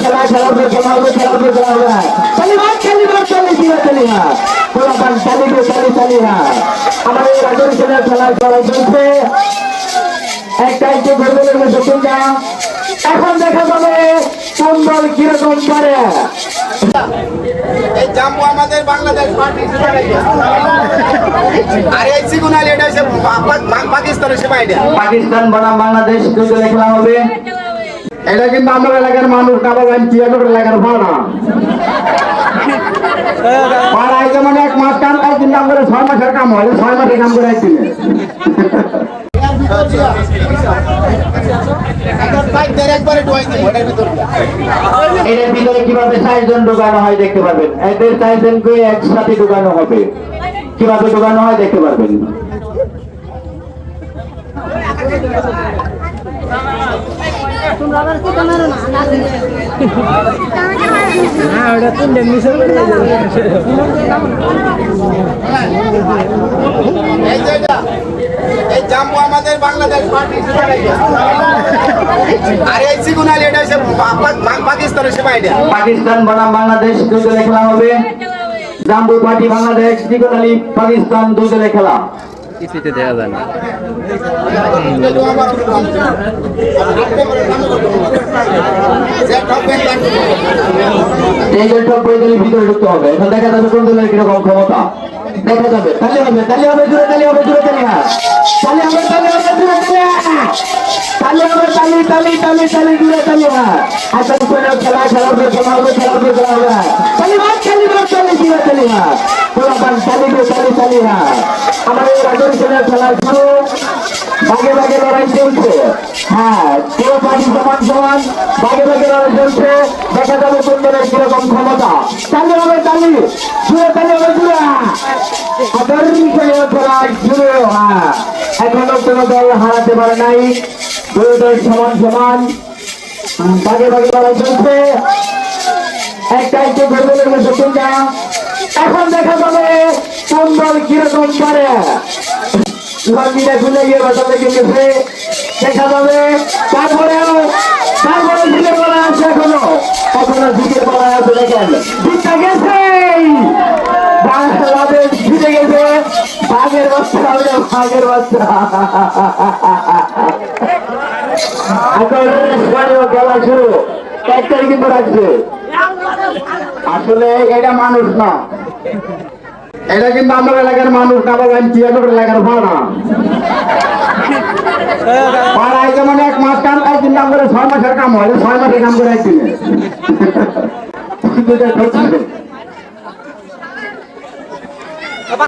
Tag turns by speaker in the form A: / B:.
A: খেলা খেলার পর খেলা হবে, খেলার পর খেলা হবে। তালিবান তালিবান চালি দিয়ে চালি হ্যাঁ, তালিবান চালিয়ে চালি চালি হ্যাঁ। আমাদের রাজনীতি খেলার খেলা চলছে, একটা একটু ঘুরবে তিনটা। এখন দেখা যাবে কোন দল কিরকম পারে।
B: এই জাম্বু আমাদের বাংলাদেশ পার্টি আর এই সিগুনাল এটা হচ্ছে পাকিস্তানের সেবা। এটা
A: পাকিস্তান বনাম বাংলাদেশ দুই দলে খেলা হবে। এটা কিন্তু আমার এলাকার মানুষ না বাবা, এলাকার ভাড়া পাড়ায় যেমন এক মাস কাম কাজ কিন্তু আমাদের 6 মাসের কাম হয়, 6 মাসের কাম করে একদিনে। এর ভিতরে কিভাবে 60 জন ঢুকানো হয় দেখতে পারবেন। এদের 60 জনকে একসাথে ঢুকানো হবে, কিভাবে ঢুকানো হয় দেখতে পারবেন।
B: এই জাম্বু আমাদের বাংলাদেশ পার্টি আর এই সিগুনাল এটা হচ্ছে পাকিস্তানের সেবা। এটা
A: পাকিস্তান বনাম বাংলাদেশ দুই দলে খেলা হবে। জাম্বু পার্টি বাংলাদেশ, সিগুনালি পাকিস্তান দুই দলে খেলা।
C: কিছুতে দেওয়া যায় না।
A: ভিতরে ঢুকতে হবে। এখন দেখা যাবে কোন দলের কিরকম ক্ষমতা দেখা যাবে। তালি হবে, তালি হবে, জোরে তালি হবে, জোরে তালি হ্যাঁ, তালি হবে, তালি হবে, জোরে তালি তালি হবে, তালি তালি তালি তালি জোরে তালি হ্যাঁ। আচ্ছা খেলা খেলার পর খেলা হবে, খেলার পর খেলা হবে। তালিবান তালিবান চালি জোরে তালি হ্যাঁ, তালিবান চালিয়ে চালি চালি হ্যাঁ। আমাদের রাজনীতি খেলা শুরু, ভাগে ভাগে লড়াই চলছে হ্যাঁ, কেউ পার্টি সমান সমান ভাগে ভাগে লড়াই চলছে। দেখা যাবে কোন দলের কিরকম ক্ষমতা। তালি হবে, তালি জুড়ে, তালি হবে জুড়ে জুড়ে হ্যাঁ। এখনো কোনো দল হারাতে পারে নাই, দুই দল সমান সমান ভাগে ভাগে লড়াই চলছে। একটা একটু ঘুরবে তিনটা। এখন দেখা যাবে কোন দল কিরকম পারে। লঙ্গিটা খুলে গিয়ে বাঁচাতে গেছে, দেখা যাবে। তারপরেও তারপরে ঝিকে বলা আছে, এখনো ঝিকে বলা আছে। দেখেন জিতটা গেছে, বাংলাদেশ জিতে গেছে। বাঘের বাচ্চা হবে, বাঘের বাচ্চা। এখন খেলা শুরু, 1 তারিখ কিন্তু রাখছে। আসলে এটা মানুষ না, এটা কিন্তু আমার এলাকার মানুষ না বাবা, এলাকার ভাড়া পাড়ায় যেমন 1 মাস কাম কাজ কিন্তু আমাদের 6 মাসের কাম হয়, 6 মাসের কাম করে একদিনে।